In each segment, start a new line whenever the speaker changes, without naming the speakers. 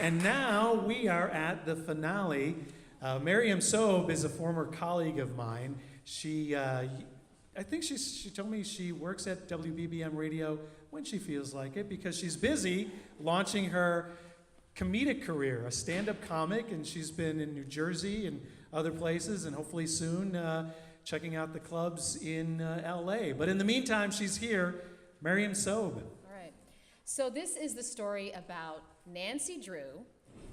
And now we are at the finale. Mariam Sobh is a former colleague of mine. I think she told me she works at WBBM radio when she feels like it because she's busy launching her comedic career, a stand-up comic, and she's been in New Jersey and other places, and hopefully soon checking out the clubs in LA. But in the meantime, she's here, Mariam Sobh.
All right. So this is the story about Nancy Drew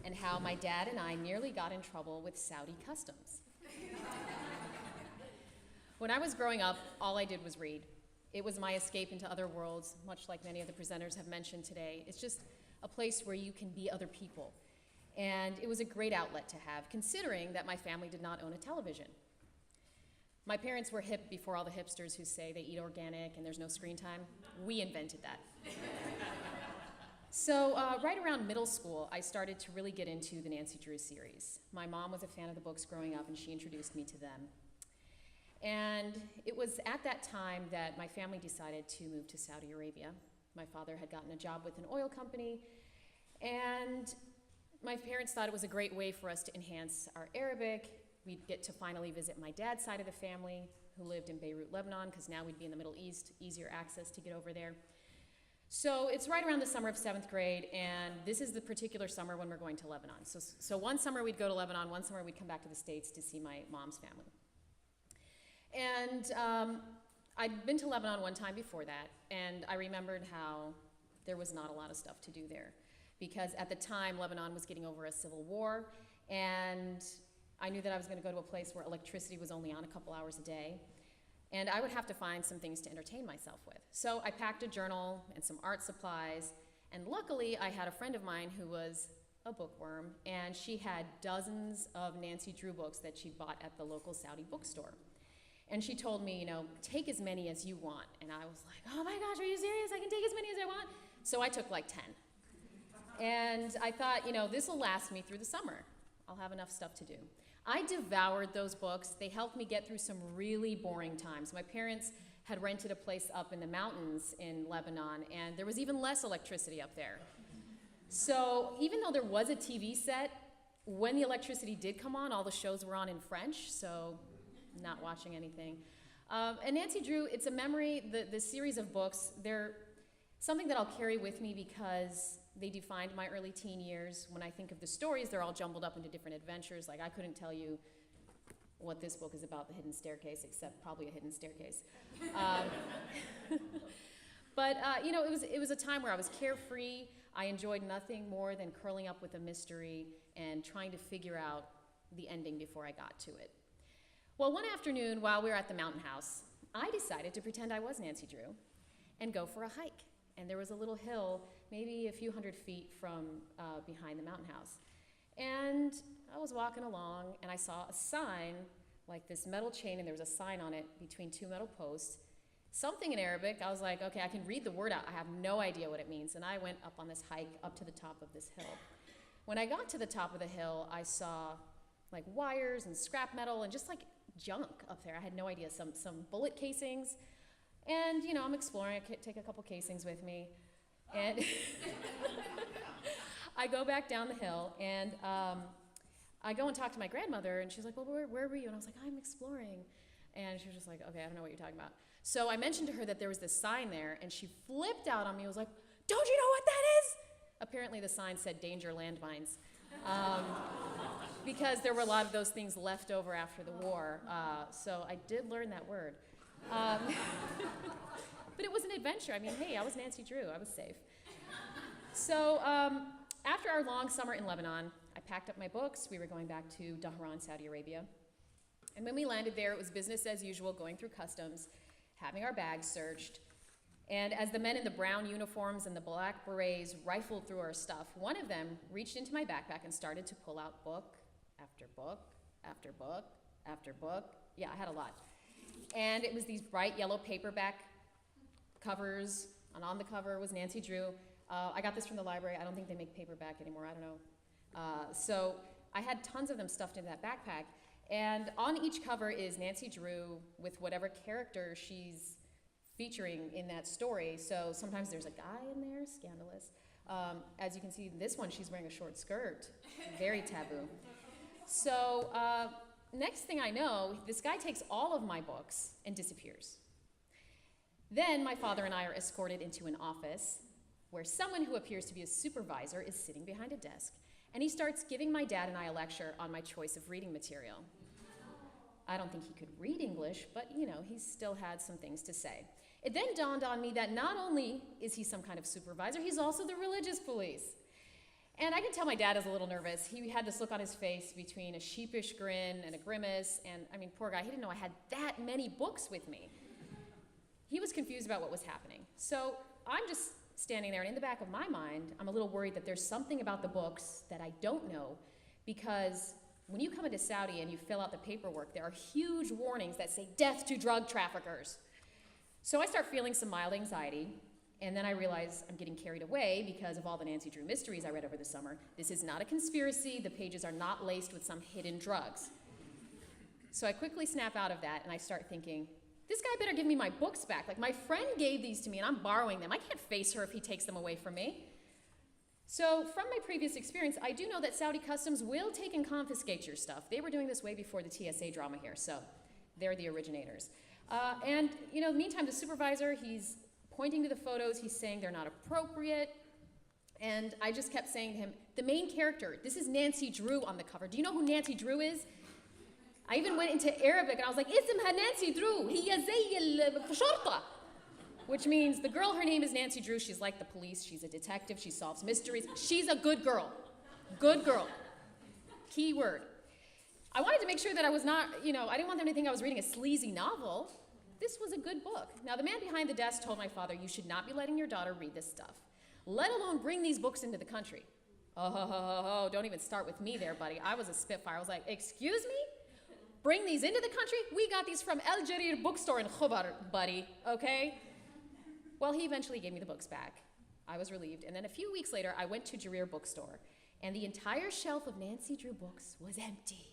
and how my dad and I nearly got in trouble with Saudi customs. When I was growing up, all I did was read. It was my escape into other worlds, much like many of the presenters have mentioned today. It's just a place where you can be other people. And it was a great outlet to have, considering that my family did not own a television. My parents were hip before all the hipsters who say they eat organic and there's no screen time. We invented that. So right around middle school, I started to really get into the Nancy Drew series. My mom was a fan of the books growing up, and she introduced me to them. And it was at that time that my family decided to move to Saudi Arabia. My father had gotten a job with an oil company, and my parents thought it was a great way for us to enhance our Arabic. We'd get to finally visit my dad's side of the family, who lived in Beirut, Lebanon, because now we'd be in the Middle East, easier access to get over there. So it's right around the summer of 7th grade, and this is the particular summer when we're going to Lebanon. So one summer we'd go to Lebanon, one summer we'd come back to the States to see my mom's family. And I'd been to Lebanon one time before that, and I remembered how there was not a lot of stuff to do there. Because at the time, Lebanon was getting over a civil war, and I knew that I was going to go to a place where electricity was only on a couple hours a day, and I would have to find some things to entertain myself with. So I packed a journal and some art supplies, and luckily I had a friend of mine who was a bookworm, and she had dozens of Nancy Drew books that she bought at the local Saudi bookstore. And she told me, take as many as you want. And I was like, oh my gosh, are you serious? I can take as many as I want? So I took like 10. And I thought, this will last me through the summer. I'll have enough stuff to do. I devoured those books. They helped me get through some really boring times. My parents had rented a place up in the mountains in Lebanon, and there was even less electricity up there. So even though there was a TV set, when the electricity did come on, all the shows were on in French, so not watching anything. And Nancy Drew, it's a memory, the series of books, they're something that I'll carry with me because they defined my early teen years. When I think of the stories, they're all jumbled up into different adventures. Like, I couldn't tell you what this book is about, The Hidden Staircase, except probably a hidden staircase. But it was a time where I was carefree. I enjoyed nothing more than curling up with a mystery and trying to figure out the ending before I got to it. Well, one afternoon while we were at the mountain house, I decided to pretend I was Nancy Drew and go for a hike. And there was a little hill, maybe a few hundred feet from behind the mountain house. And I was walking along, and I saw a sign, like this metal chain, and there was a sign on it between two metal posts, something in Arabic. I was like, okay, I can read the word out. I have no idea what it means. And I went up on this hike up to the top of this hill. When I got to the top of the hill, I saw like wires and scrap metal and just like junk up there. I had no idea, some bullet casings. And, I'm exploring. I take a couple casings with me. And I go back down the hill, and I go and talk to my grandmother, and she's like, well, where were you? And I was like, I'm exploring. And she was just like, okay, I don't know what you're talking about. So I mentioned to her that there was this sign there, and she flipped out on me and was like, don't you know what that is? Apparently the sign said danger landmines. Because there were a lot of those things left over after the war. So I did learn that word. But it was an adventure. I mean, hey, I was Nancy Drew. I was safe. So after our long summer in Lebanon, I packed up my books. We were going back to Dhahran, Saudi Arabia. And when we landed there, it was business as usual, going through customs, having our bags searched. And as the men in the brown uniforms and the black berets rifled through our stuff, one of them reached into my backpack and started to pull out book after book after book after book. Yeah, I had a lot. And it was these bright yellow paperback covers, and on the cover was Nancy Drew. I got this from the library. I don't think they make paperback anymore. I don't know. So I had tons of them stuffed into that backpack. And on each cover is Nancy Drew with whatever character she's featuring in that story. So sometimes there's a guy in there, scandalous. As you can see in this one, she's wearing a short skirt. Very taboo. So next thing I know, this guy takes all of my books and disappears. Then my father and I are escorted into an office where someone who appears to be a supervisor is sitting behind a desk, and he starts giving my dad and I a lecture on my choice of reading material. I don't think he could read English, but you know, he still had some things to say. It then dawned on me that not only is he some kind of supervisor, he's also the religious police. And I can tell my dad is a little nervous. He had this look on his face between a sheepish grin and a grimace, and I mean, poor guy, he didn't know I had that many books with me. He was confused about what was happening. So I'm just standing there, and in the back of my mind, I'm a little worried that there's something about the books that I don't know, because when you come into Saudi and you fill out the paperwork, there are huge warnings that say death to drug traffickers. So I start feeling some mild anxiety, and then I realize I'm getting carried away because of all the Nancy Drew mysteries I read over the summer. This is not a conspiracy. The pages are not laced with some hidden drugs. So I quickly snap out of that, and I start thinking, this guy better give me my books back. Like, my friend gave these to me, and I'm borrowing them. I can't face her if he takes them away from me. So from my previous experience, I do know that Saudi Customs will take and confiscate your stuff. They were doing this way before the TSA drama here, so they're the originators. And, you know, in the meantime, the supervisor, he's pointing to the photos. He's saying they're not appropriate. And I just kept saying to him, the main character, this is Nancy Drew on the cover. Do you know who Nancy Drew is? I even went into Arabic, and I was like, اسمها Nancy Drew, هي زي الشرطة. Which means the girl, her name is Nancy Drew. She's like the police. She's a detective. She solves mysteries. She's a good girl. Good girl. Key word. I wanted to make sure that I was not, you know, I didn't want them to think I was reading a sleazy novel. This was a good book. Now, the man behind the desk told my father, you should not be letting your daughter read this stuff, let alone bring these books into the country. Oh, don't even start with me there, buddy. I was a spitfire. I was like, excuse me? Bring these into the country? We got these from El Jarir bookstore in Khobar, buddy, okay? Well, he eventually gave me the books back. I was relieved. And then a few weeks later, I went to Jarir bookstore, and the entire shelf of Nancy Drew books was empty.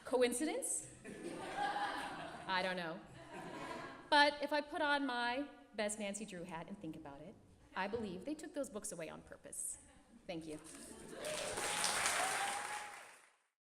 Coincidence? I don't know. But if I put on my best Nancy Drew hat and think about it, I believe they took those books away on purpose. Thank you.